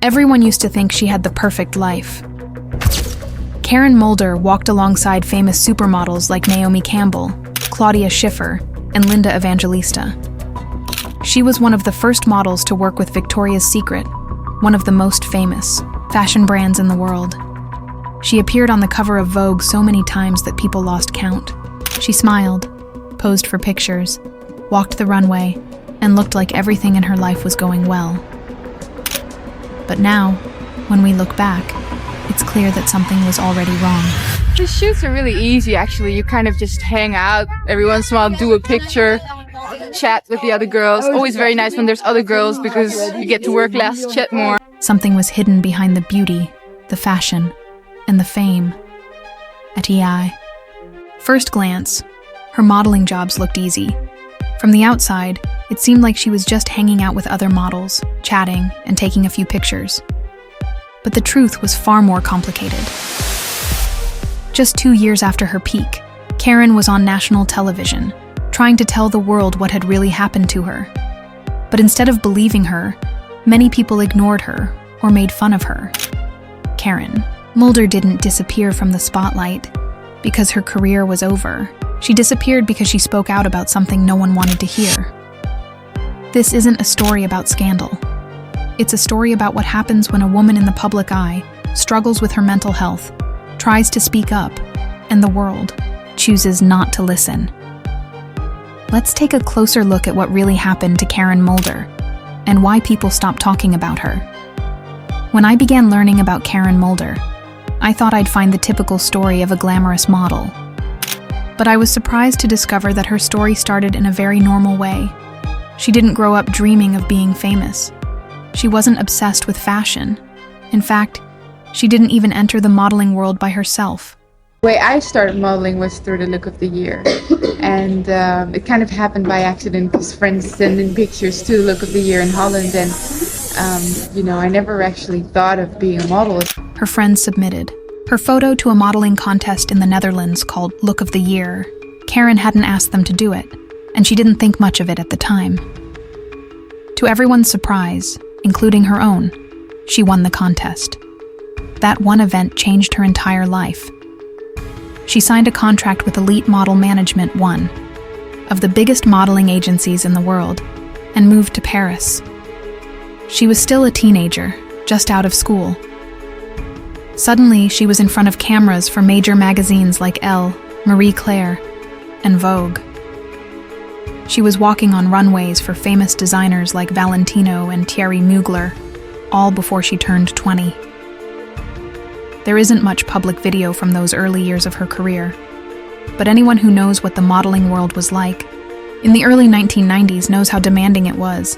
Everyone used to think she had the perfect life. Karen Mulder walked alongside famous supermodels like Naomi Campbell, Claudia Schiffer, and Linda Evangelista. She was one of the first models to work with Victoria's Secret, one of the most famous fashion brands in the world. She appeared on the cover of Vogue so many times that people lost count. She smiled, posed for pictures, walked the runway, and looked like everything in her life was going well. But now, when we look back, it's clear that something was already wrong. The shoots are really easy, actually. You kind of just hang out, every once in a while do a picture, chat with the other girls. Always very nice when there's other girls because you get to work less, chat more. Something was hidden behind the beauty, the fashion, and the fame at EI. First glance, her modeling jobs looked easy. From the outside, it seemed like she was just hanging out with other models, chatting, and taking a few pictures. But the truth was far more complicated. Just 2 years after her peak, Karen was on national television, trying to tell the world what had really happened to her. But instead of believing her, many people ignored her or made fun of her. Karen Mulder didn't disappear from the spotlight because her career was over. She disappeared because she spoke out about something no one wanted to hear. This isn't a story about scandal. It's a story about what happens when a woman in the public eye struggles with her mental health, tries to speak up, and the world chooses not to listen. Let's take a closer look at what really happened to Karen Mulder and why people stopped talking about her. When I began learning about Karen Mulder, I thought I'd find the typical story of a glamorous model. But I was surprised to discover that her story started in a very normal way. She didn't grow up dreaming of being famous. She wasn't obsessed with fashion. In fact, she didn't even enter the modeling world by herself. The way I started modeling was through the Look of the Year. And it kind of happened by accident because friends sent in pictures to the Look of the Year in Holland. And, I never actually thought of being a model. Her friends submitted her photo to a modeling contest in the Netherlands called Look of the Year. Karen hadn't asked them to do it, and she didn't think much of it at the time. To everyone's surprise, including her own, she won the contest. That one event changed her entire life. She signed a contract with Elite Model Management, one of the biggest modeling agencies in the world, and moved to Paris. She was still a teenager, just out of school. Suddenly, she was in front of cameras for major magazines like Elle, Marie Claire, and Vogue. She was walking on runways for famous designers like Valentino and Thierry Mugler, all before she turned 20. There isn't much public video from those early years of her career, but anyone who knows what the modeling world was like in the early 1990s knows how demanding it was.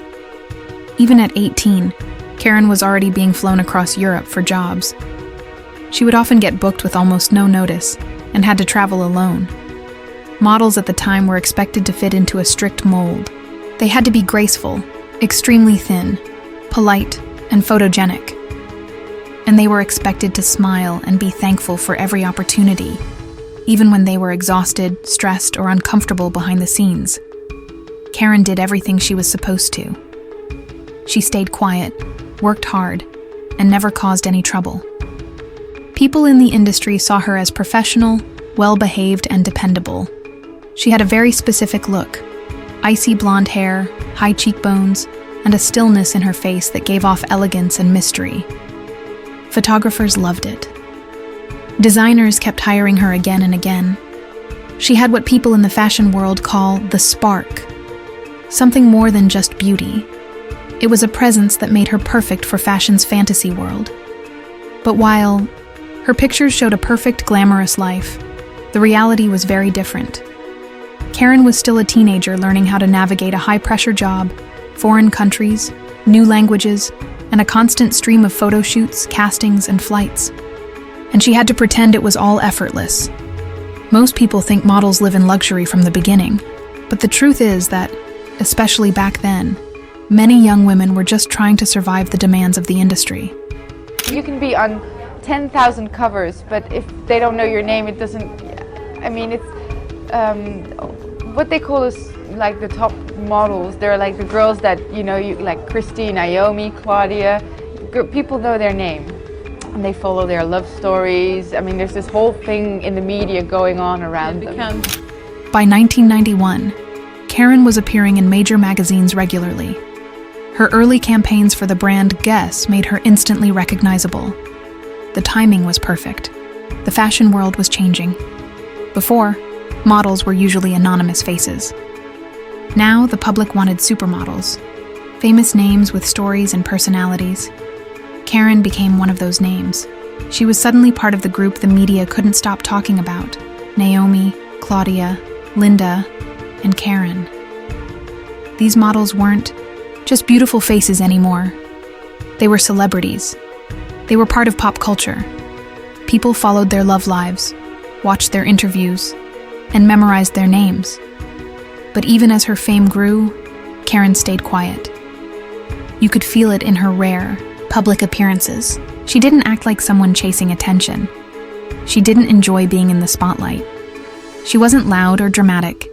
Even at 18, Karen was already being flown across Europe for jobs. She would often get booked with almost no notice and had to travel alone. Models at the time were expected to fit into a strict mold. They had to be graceful, extremely thin, polite, and photogenic. And they were expected to smile and be thankful for every opportunity, even when they were exhausted, stressed, or uncomfortable behind the scenes. Karen did everything she was supposed to. She stayed quiet, worked hard, and never caused any trouble. People in the industry saw her as professional, well-behaved, and dependable. She had a very specific look: icy blonde hair, high cheekbones, and a stillness in her face that gave off elegance and mystery. Photographers loved it. Designers kept hiring her again and again. She had what people in the fashion world call the spark, something more than just beauty. It was a presence that made her perfect for fashion's fantasy world. But while her pictures showed a perfect, glamorous life, the reality was very different. Karen was still a teenager learning how to navigate a high-pressure job, foreign countries, new languages, and a constant stream of photo shoots, castings, and flights. And she had to pretend it was all effortless. Most people think models live in luxury from the beginning, but the truth is that, especially back then, many young women were just trying to survive the demands of the industry. You can be on 10,000 covers, but if they don't know your name, it doesn't, it's what they call is like the top models. They're like the girls that, like Christine, Naomi, Claudia. people know their name. And they follow their love stories. I mean, there's this whole thing in the media going on around them. By 1991, Karen was appearing in major magazines regularly. Her early campaigns for the brand Guess made her instantly recognizable. The timing was perfect. The fashion world was changing. Before, models were usually anonymous faces. Now, the public wanted supermodels, famous names with stories and personalities. Karen became one of those names. She was suddenly part of the group the media couldn't stop talking about: Naomi, Claudia, Linda, and Karen. These models weren't just beautiful faces anymore. They were celebrities. They were part of pop culture. People followed their love lives, watched their interviews, and memorized their names. But even as her fame grew, Karen stayed quiet. You could feel it in her rare, public appearances. She didn't act like someone chasing attention. She didn't enjoy being in the spotlight. She wasn't loud or dramatic.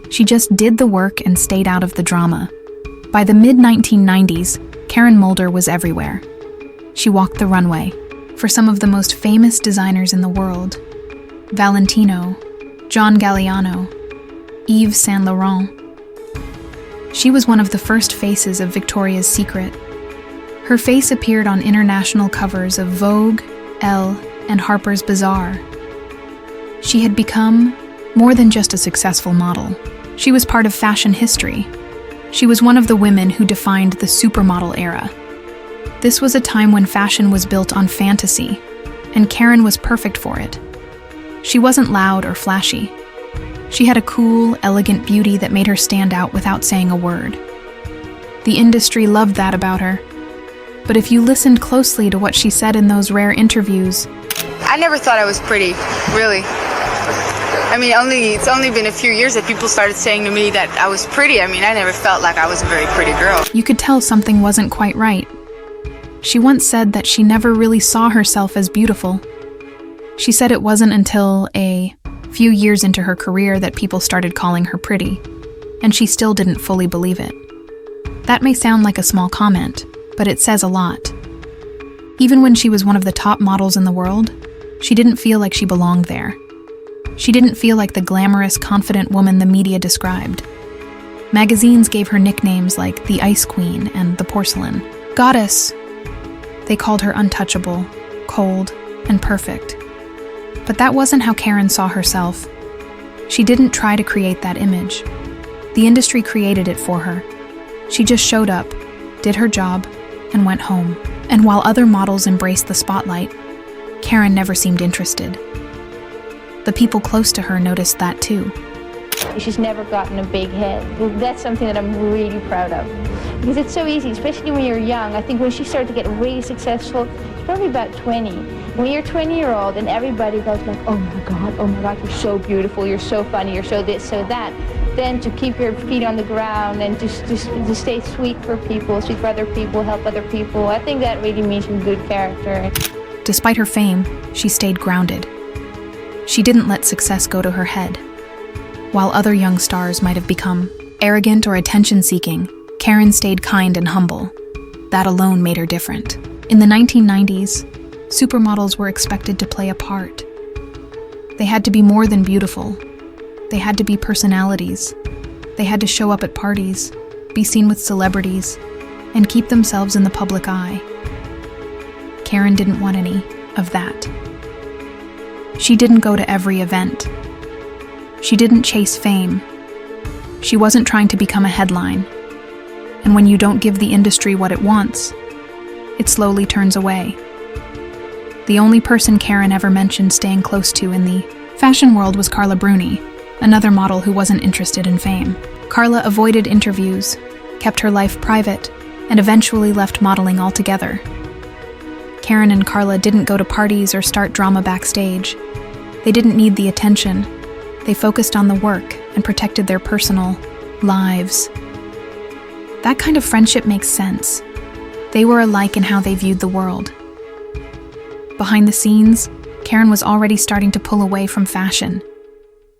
She just did the work and stayed out of the drama. By the mid-1990s, Karen Mulder was everywhere. She walked the runway for some of the most famous designers in the world: Valentino, John Galliano, Yves Saint Laurent. She was one of the first faces of Victoria's Secret. Her face appeared on international covers of Vogue, Elle, and Harper's Bazaar. She had become more than just a successful model. She was part of fashion history. She was one of the women who defined the supermodel era. This was a time when fashion was built on fantasy, and Karen was perfect for it. She wasn't loud or flashy. She had a cool, elegant beauty that made her stand out without saying a word. The industry loved that about her. But if you listened closely to what she said in those rare interviews, I never thought I was pretty, really. I mean, it's only been a few years that people started saying to me that I was pretty. I mean, I never felt like I was a very pretty girl. you could tell something wasn't quite right. She once said that she never really saw herself as beautiful. She said it wasn't until a few years into her career that people started calling her pretty, and she still didn't fully believe it. That may sound like a small comment, but it says a lot. Even when she was one of the top models in the world, she didn't feel like she belonged there. She didn't feel like the glamorous, confident woman the media described. Magazines gave her nicknames like the Ice Queen and the Porcelain Goddess. They called her untouchable, cold, and perfect. But that wasn't how Karen saw herself. She didn't try to create that image. The industry created it for her. She just showed up, did her job, and went home. And while other models embraced the spotlight, Karen never seemed interested. The people close to her noticed that too. She's never gotten a big head. That's something that I'm really proud of. Because it's so easy, especially when you're young. I think when she started to get really successful, it's probably about 20. When you're 20-year-old and everybody goes like, oh my God, you're so beautiful, you're so funny, you're so this, so that. Then to keep your feet on the ground and to stay sweet for people, sweet for other people, help other people, I think that really means some good character. Despite her fame, she stayed grounded. She didn't let success go to her head. While other young stars might have become arrogant or attention-seeking, Karen stayed kind and humble. That alone made her different. In the 1990s, supermodels were expected to play a part. They had to be more than beautiful. They had to be personalities. They had to show up at parties, be seen with celebrities, and keep themselves in the public eye. Karen didn't want any of that. She didn't go to every event. She didn't chase fame. She wasn't trying to become a headline. And when you don't give the industry what it wants, it slowly turns away. The only person Karen ever mentioned staying close to in the fashion world was Carla Bruni, another model who wasn't interested in fame. Carla avoided interviews, kept her life private, and eventually left modeling altogether. Karen and Carla didn't go to parties or start drama backstage. They didn't need the attention. They focused on the work and protected their personal lives. That kind of friendship makes sense. They were alike in how they viewed the world. Behind the scenes, Karen was already starting to pull away from fashion.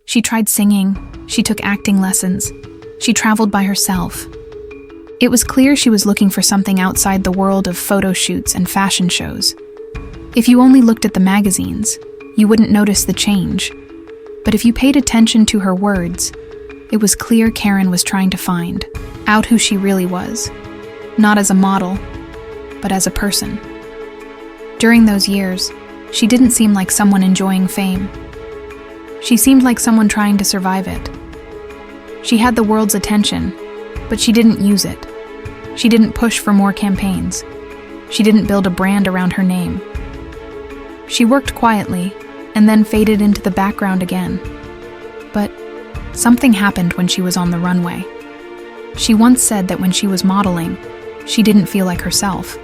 She tried singing, she took acting lessons, she traveled by herself. It was clear she was looking for something outside the world of photo shoots and fashion shows. If you only looked at the magazines, you wouldn't notice the change. But if you paid attention to her words, it was clear Karen was trying to find out who she really was, not as a model, but as a person. During those years, she didn't seem like someone enjoying fame. She seemed like someone trying to survive it. She had the world's attention, but she didn't use it. She didn't push for more campaigns. She didn't build a brand around her name. She worked quietly and then faded into the background again. But something happened when she was on the runway. She once said that when she was modeling, she didn't feel like herself.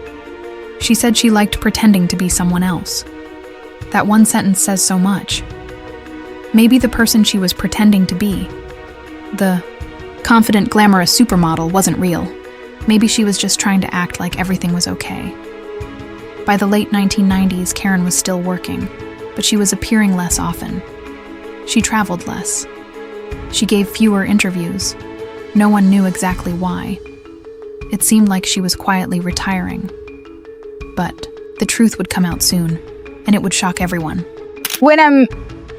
She said she liked pretending to be someone else. That one sentence says so much. Maybe the person she was pretending to be, the confident, glamorous supermodel, wasn't real. Maybe she was just trying to act like everything was okay. By the late 1990s, Karen was still working, but she was appearing less often. She traveled less. She gave fewer interviews. No one knew exactly why. It seemed like she was quietly retiring. But the truth would come out soon, and it would shock everyone. When I'm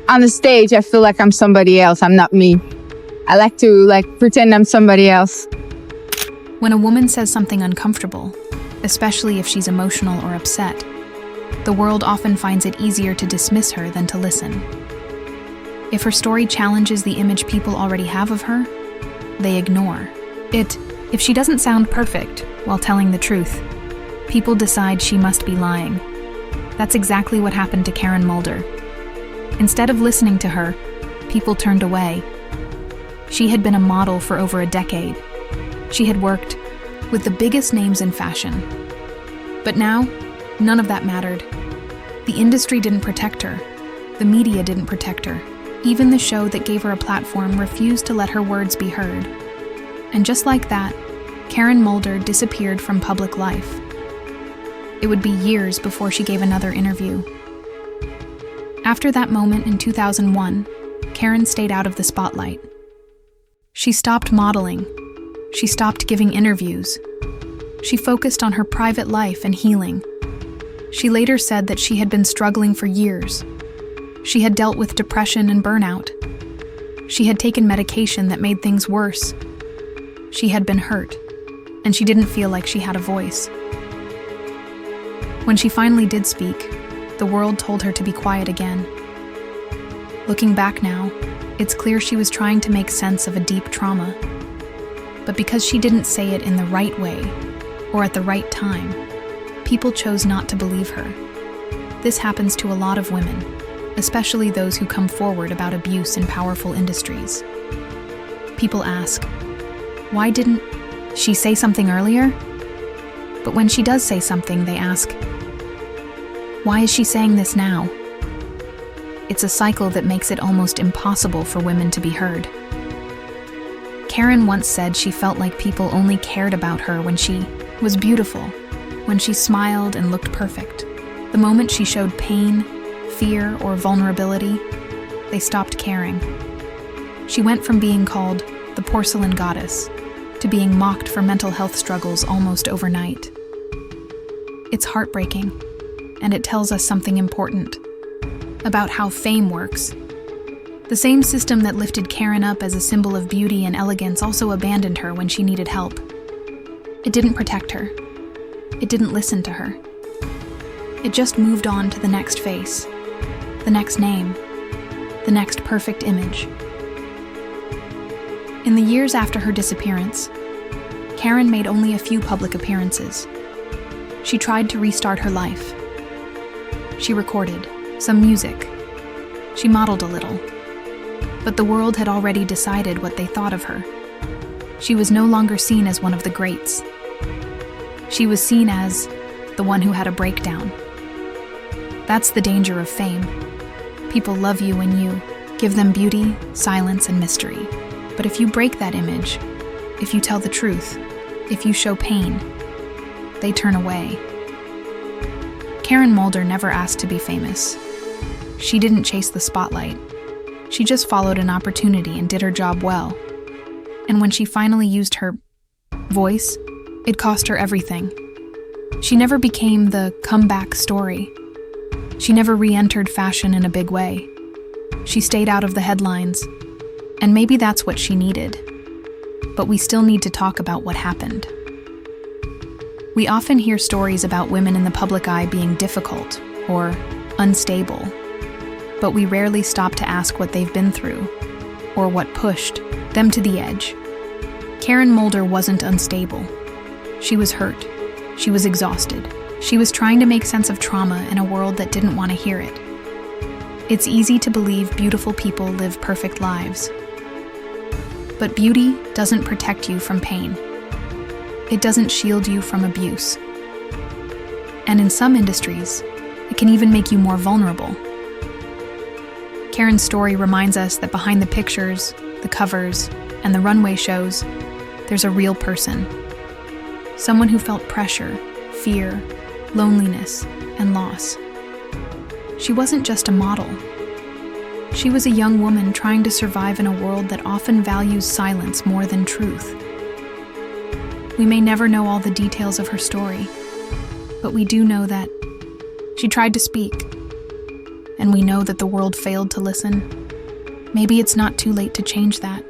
on the stage, I feel like I'm somebody else. I'm not me. I like to pretend I'm somebody else. When a woman says something uncomfortable, especially if she's emotional or upset, the world often finds it easier to dismiss her than to listen. If her story challenges the image people already have of her, they ignore it. If she doesn't sound perfect while telling the truth, people decide she must be lying. That's exactly what happened to Karen Mulder. Instead of listening to her, people turned away. She had been a model for over a decade. She had worked with the biggest names in fashion. But now, none of that mattered. The industry didn't protect her. The media didn't protect her. Even the show that gave her a platform refused to let her words be heard. And just like that, Karen Mulder disappeared from public life. It would be years before she gave another interview. After that moment in 2001, Karen stayed out of the spotlight. She stopped modeling. She stopped giving interviews. She focused on her private life and healing. She later said that she had been struggling for years. She had dealt with depression and burnout. She had taken medication that made things worse. She had been hurt, and she didn't feel like she had a voice. When she finally did speak, the world told her to be quiet again. Looking back now, it's clear she was trying to make sense of a deep trauma. But because she didn't say it in the right way, or at the right time, people chose not to believe her. This happens to a lot of women, especially those who come forward about abuse in powerful industries. People ask, why didn't she say something earlier? But when she does say something, they ask, why is she saying this now? It's a cycle that makes it almost impossible for women to be heard. Karen once said she felt like people only cared about her when she was beautiful, when she smiled and looked perfect. The moment she showed pain, fear, or vulnerability, they stopped caring. She went from being called the porcelain goddess to being mocked for mental health struggles almost overnight. It's heartbreaking, and it tells us something important about how fame works. The same system that lifted Karen up as a symbol of beauty and elegance also abandoned her when she needed help. It didn't protect her. It didn't listen to her. It just moved on to the next face, the next name, the next perfect image. In the years after her disappearance, Karen made only a few public appearances. She tried to restart her life. She recorded some music. She modeled a little. But the world had already decided what they thought of her. She was no longer seen as one of the greats. She was seen as the one who had a breakdown. That's the danger of fame. People love you when you give them beauty, silence, and mystery. But if you break that image, if you tell the truth, if you show pain, they turn away. Karen Mulder never asked to be famous. She didn't chase the spotlight. She just followed an opportunity and did her job well. And when she finally used her voice, it cost her everything. She never became the comeback story. She never re-entered fashion in a big way. She stayed out of the headlines, and maybe that's what she needed. But we still need to talk about what happened. We often hear stories about women in the public eye being difficult or unstable, but we rarely stop to ask what they've been through or what pushed them to the edge. Karen Mulder wasn't unstable. She was hurt. She was exhausted. She was trying to make sense of trauma in a world that didn't want to hear it. It's easy to believe beautiful people live perfect lives. But beauty doesn't protect you from pain. It doesn't shield you from abuse. And in some industries, it can even make you more vulnerable. Karen's story reminds us that behind the pictures, the covers, and the runway shows, there's a real person. Someone who felt pressure, fear, loneliness, and loss. She wasn't just a model. She was a young woman trying to survive in a world that often values silence more than truth. We may never know all the details of her story, but we do know that she tried to speak, and we know that the world failed to listen. Maybe it's not too late to change that.